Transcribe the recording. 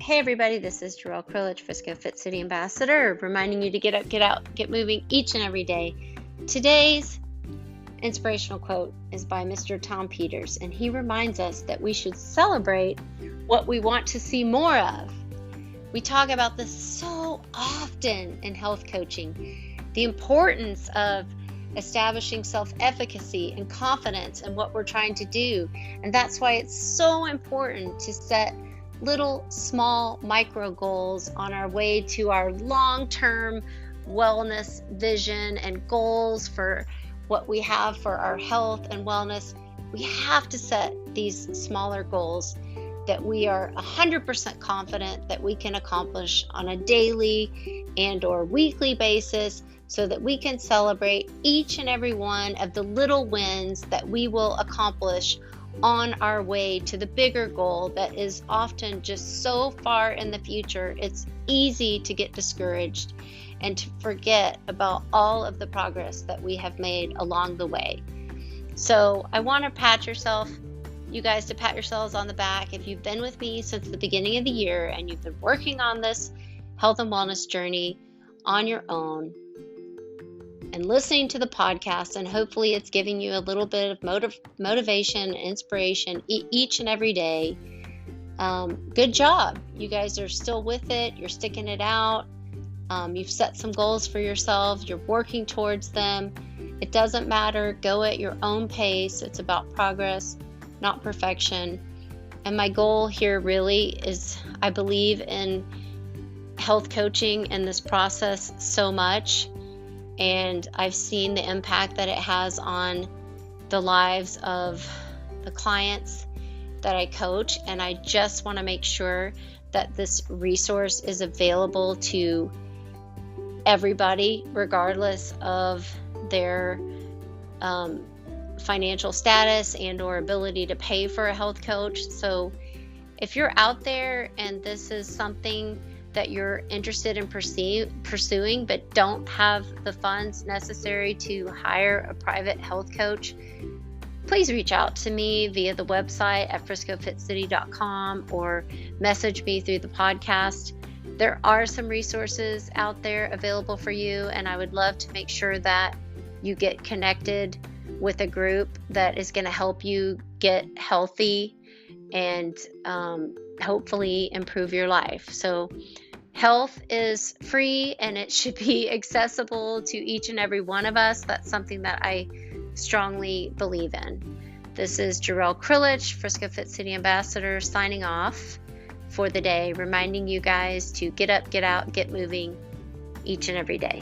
Hey everybody, this is Gerryl Krilic, Frisco Fit City Ambassador, reminding you to get up, get out, get moving each and every day. Today's inspirational quote is by Mr. Tom Peters, and he reminds us that we should celebrate what we want to see more of. We talk about this so often in health coaching, the importance of establishing self-efficacy and confidence in what we're trying to do. And that's why it's so important to set little, small, micro goals on our way to our long-term wellness vision and goals for what we have for our health and wellness. We have to set these smaller goals that we are 100% confident that we can accomplish on a daily and or weekly basis, so that we can celebrate each and every one of the little wins that we will accomplish on our way to the bigger goal that is often just so far in the future. It's easy to get discouraged and to forget about all of the progress that we have made along the way. So I want to pat yourselves on the back if you've been with me since the beginning of the year and you've been working on this health and wellness journey on your own and listening to the podcast, and hopefully it's giving you a little bit of motivation and inspiration each and every day. Good job. You guys are still with it. You're sticking it out. You've set some goals for yourselves. You're working towards them. It doesn't matter. Go at your own pace. It's about progress, not perfection. And my goal here really is, I believe in health coaching and this process so much. And I've seen the impact that it has on the lives of the clients that I coach. And I just want to make sure that this resource is available to everybody, regardless of their financial status and or ability to pay for a health coach. So if you're out there and this is something that you're interested in pursuing, but don't have the funds necessary to hire a private health coach, please reach out to me via the website at friscofitcity.com or message me through the podcast. There are some resources out there available for you, and I would love to make sure that you get connected with a group that is going to help you get healthy and hopefully improve your life. So health is free and it should be accessible to each and every one of us. That's something that I strongly believe in. This is Gerryl Krilic, Frisco Fit City Ambassador, signing off for the day, reminding you guys to get up, get out, get moving each and every day.